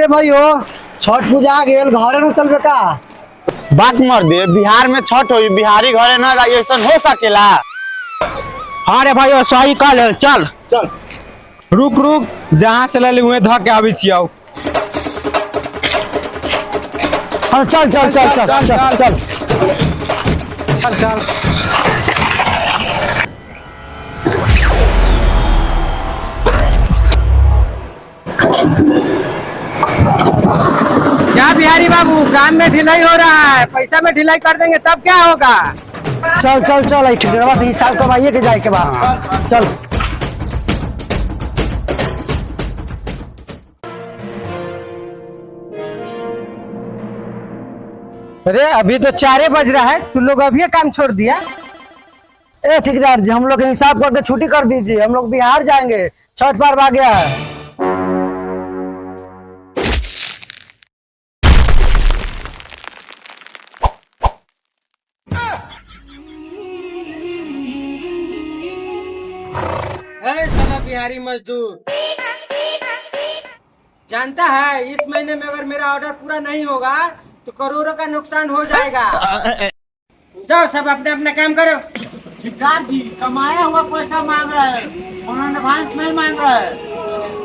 भाइयों छठ पूजा आ गेल घरे न चलबे का। बात मर दे, बिहार में छठ होई, बिहारी घरे न जाई ऐसा हो सकेला। हाँ रे भाइयों सही कल चल चल रुक रुक जहाँ से ले हुए धक के आबी छियौ। हाँ चल चल चल चल चल चल चल चल चल क्या बिहारी बाबू काम में ढिलाई हो रहा है, पैसा में ढिलाई कर देंगे तब क्या होगा। चल चल चल ठेकेदारवा से हिसाब करवाइए के जाए के बाद चल। अरे अभी तो 4 बज रहा है, तुम लोग अभी काम छोड़ दिया। ए ठेकेदार जी हम लोग हिसाब करके छुट्टी कर दीजिए, हम लोग बिहार जाएंगे, छठ पर्व आ गया है। साला बिहारी मजदूर जानता है इस महीने में अगर मेरा ऑर्डर पूरा नहीं होगा तो करोड़ों का नुकसान हो जाएगा। जाओ सब अपने अपने काम करो। ठेकेदार जी कमाया हुआ पैसा मांग रहा है, उन्होंने एडवांस नहीं मांग रहा है।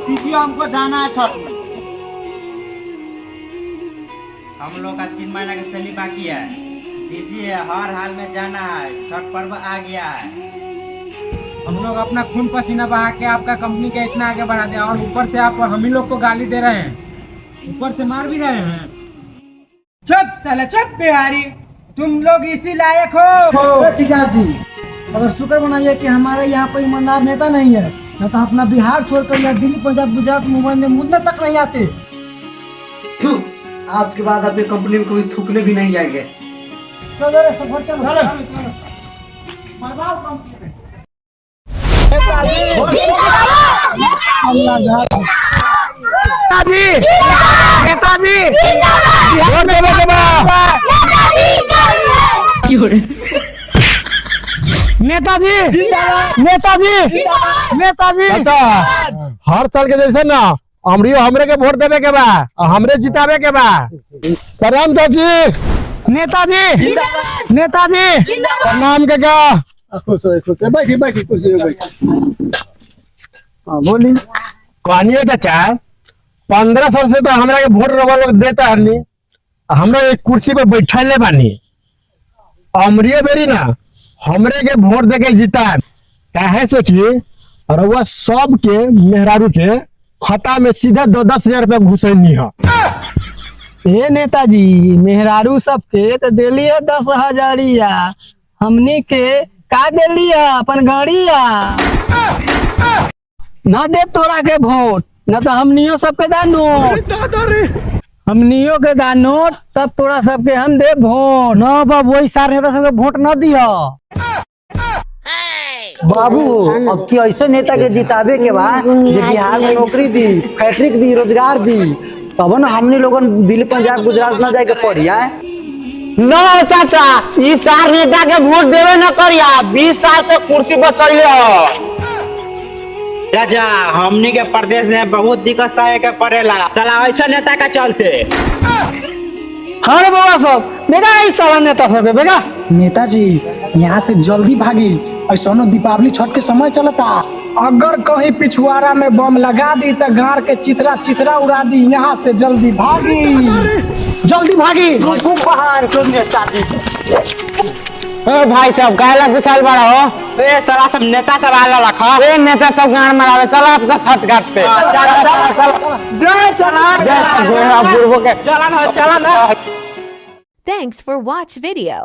दीदी हमको जाना है छठ में। हम लोग का 3 महीना का सैलरी बाकी है, दीजिए, हर हाल में जाना है, छठ पर्व आ गया है। हम लोग अपना खून पसीना बहा के आपका कंपनी का इतना आगे बढ़ा दिया और ऊपर से आप हम ही लोग को गाली दे रहे हैं, ऊपर से मार भी रहे हैं। चुप साला चुप बिहारी, तुम लोग इसी लायक हो। ठेकेदार जी अगर शुक्र मनाइए कि हमारे यहाँ कोई ईमानदार नेता नहीं है, न तो अपना बिहार छोड़कर या दिल्ली पंजाब गुजरात मुंबई में मुद्दे तक नहीं आते। आज के बाद आपकी कंपनी में कभी थूकने भी नहीं जाएंगे। चलो रे सब घर चलो नेताजी नेताजी नेताजी नेताजी। अच्छा हर साल के जैसे ना हमरे के वोट देवे के बा, हमरे जितावे के बा। प्रणाम चाची। नेताजी नेताजी प्रणाम के क्या बैठी बैठी कुर्सी पे बैठी। बोली कहानी चाचा 15 साल से तो हमरा के वोट लोग देता है, हमरा एक कुर्सी पे बैठल ले बानी। अमरिया बेरी ना हमरे के वोट दे के जीता काहे से कि रउआ सब के मेहरारू के खाता में सीधा 10,000 रुपया घुसैनी है। हे नेताजी मेहरारू सबके तो दिलिए 10,000, हमनी के का दिलिए अपन गाड़िया। ना दे तोरा के वोट, न तो हमनियो सबके दा नोट, हमनियो के दा नोट, तब तोरा सबके हम दे वोट। ना बाबू वही सारे नेता सबके वोट न दिया। बाबू अब की ऐसे नेता के जिताबे के बाद जे बिहार में नौकरी दी, फैक्ट्री दी, रोजगार दी, तब न हमनी लोगन दिल्ली पंजाब गुजरात न जाए के पड़ी है। न चाचा इस साल नेता के वोट देवे न करिया, 20 साल से कुर्सी पर चले हो। चाचा हमनी के प्रदेश में बहुत दिक्कत सहे के पड़ेला, साला ऐसा नेता का चलते। हाँ रे बाबा सब बेगा इस साला नेता सब बेगा। नेताजी यहाँ से जल्दी भागी, ऐसा दीपावली छठ के समय चलता। अगर कहीं पिछुआरा में बम लगा दी तो गाड़ के चित्रा चित्रा उड़ा दी। यहाँ से जल्दी भागी, जल्दी भागी। भाई साहब काहे गुस्सा बड़ा हो? ए साला सब नेता सब आला रखा, ए नेता सब गान मरावे, चलो अब छठ घाट पे। चला चल चला बुढ़बो के चला। Thanks for watch video.